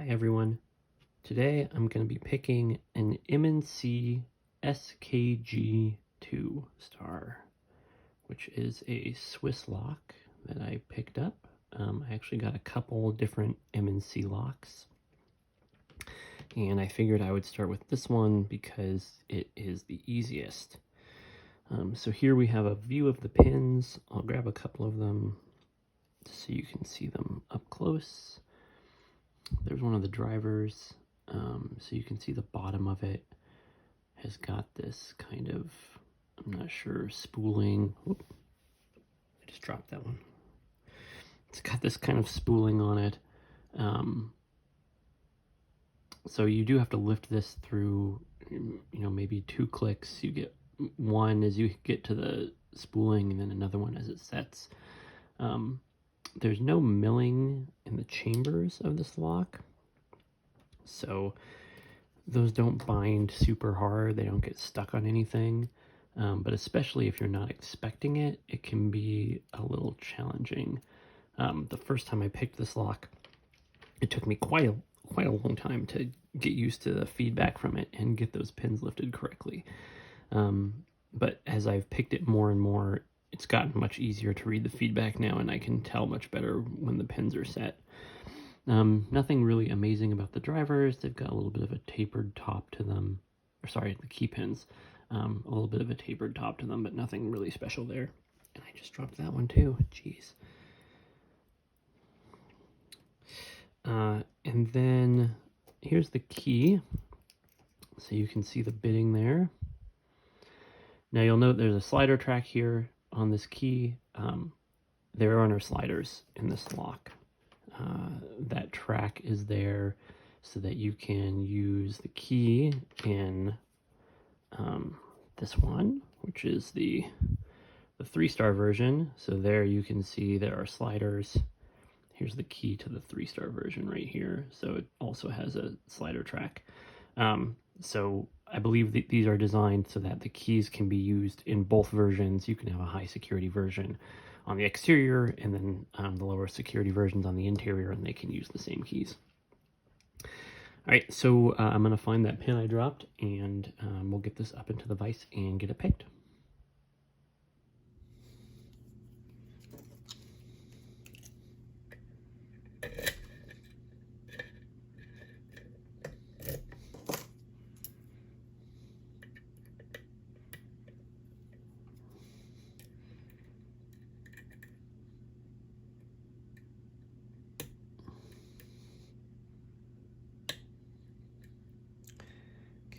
Hi everyone. Today I'm going to be picking an M&C SKG2 star, which is a Swiss lock that I picked up. I actually got a couple different M&C locks, and I figured I would start with this one because it is the easiest. So here we have a view of the pins. I'll grab a couple of them so you can see them up close. There's one of the drivers, so you can see the bottom of it has got this kind of, I'm not sure, spooling. Oop, I just dropped that one. It's got this kind of spooling on it. So you do have to lift this through, maybe 2 clicks. You get one as you get to the spooling and then another one as it sets. There's no milling in the chambers of this lock, so those don't bind super hard. They don't get stuck on anything, but especially if you're not expecting it, it can be a little challenging. The first time I picked this lock, it took me quite a long time to get used to the feedback from it and get those pins lifted correctly. But as I've picked it more and more, it's gotten much easier to read the feedback now, and I can tell much better when the pins are set. Nothing really amazing about the drivers. They've got a little bit of a tapered top to them. Or sorry, the key pins. A little bit of a tapered top to them, but nothing really special there. And I just dropped that one too. Jeez. And then here's the key. So you can see the bitting there. Now you'll note there's a slider track here on this key. There are no sliders in this lock. That track is there so that you can use the key in this one, which is the 3-star version. So there you can see there are sliders. Here's the key to the 3-star version right here. So it also has a slider track. So I believe that these are designed so that the keys can be used in both versions. You can have a high security version on the exterior and then the lower security versions on the interior, and they can use the same keys. All right, so I'm going to find that pin I dropped, and we'll get this up into the vise and get it picked.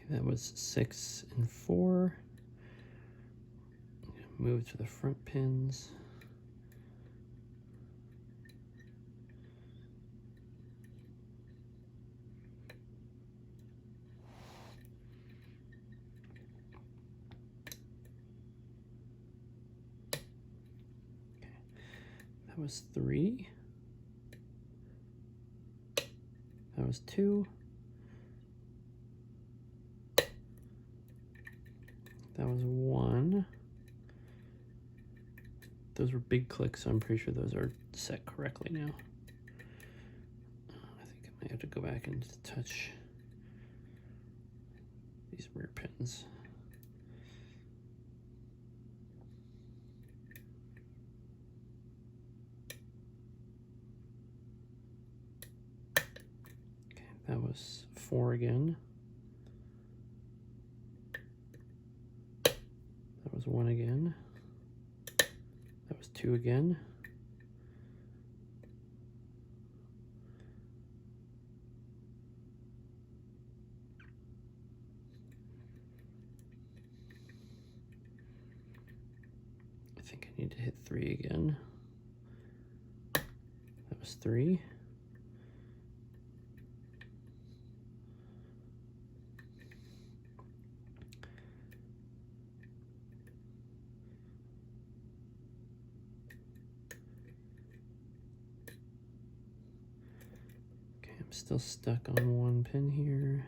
That was 6 and 4. Move to the front pins. Okay. That was 3. That was 2. That was 1. Those were big clicks, so I'm pretty sure those are set correctly now. I think I might have to go back and touch these rear pins. Okay, that was 4 again. That was 1 again. That was 2 again. I think I need to hit 3 again. That was 3. I'm still stuck on 1 pin here.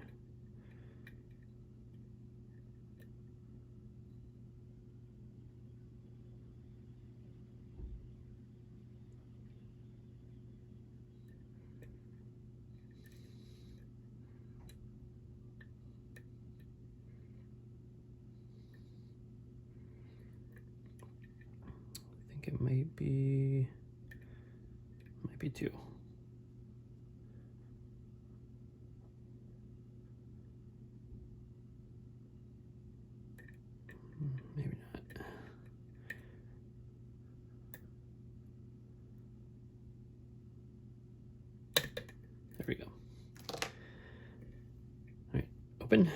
think it might be 2. Maybe not. There we go. All right, open.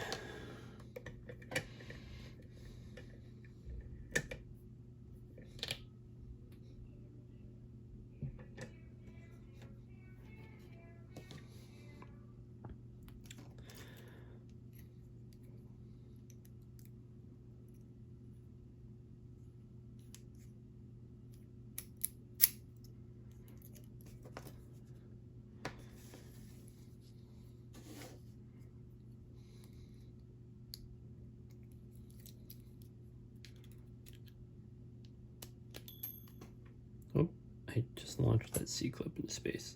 Oh, I just launched that C-clip into space.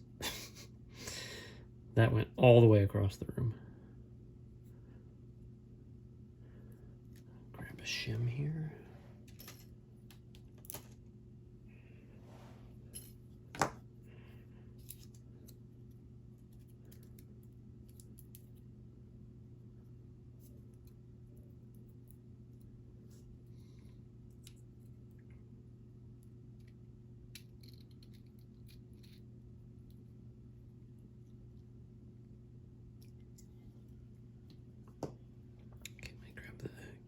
That went all the way across the room. Grab a shim here.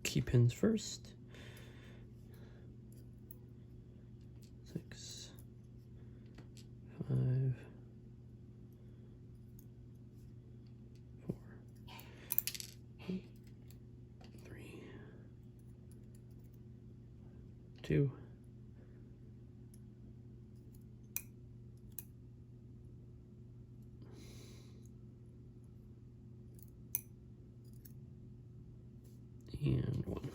Key pins first. 6, 5, 4, 3, 2, and 1.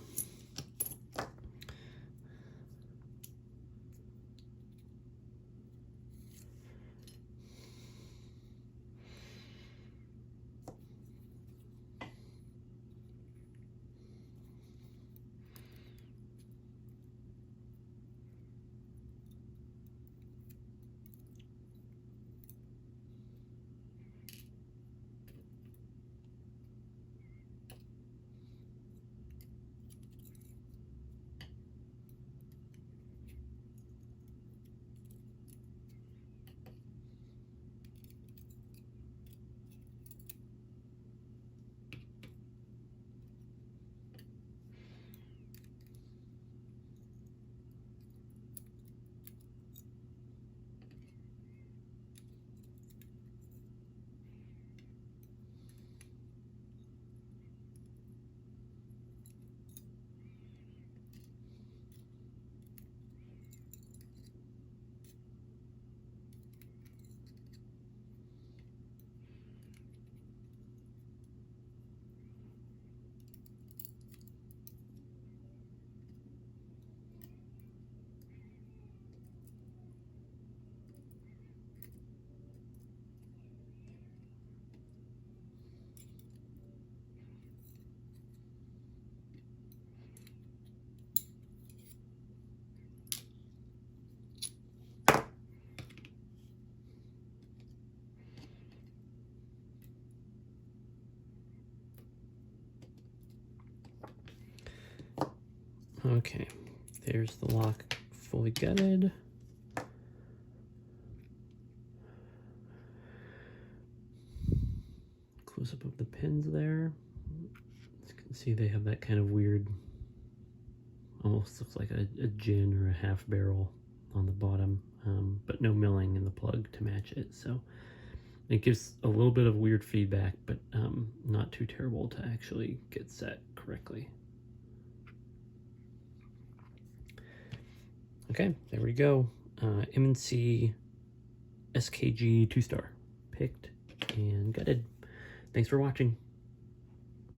Okay, there's the lock fully gutted. Close up of the pins there. As you can see, they have that kind of weird, almost looks like a gin or a half barrel on the bottom, but no milling in the plug to match it. So it gives a little bit of weird feedback, but not too terrible to actually get set correctly. Okay, there we go. M&C SKG 2-star picked and gutted. Thanks for watching.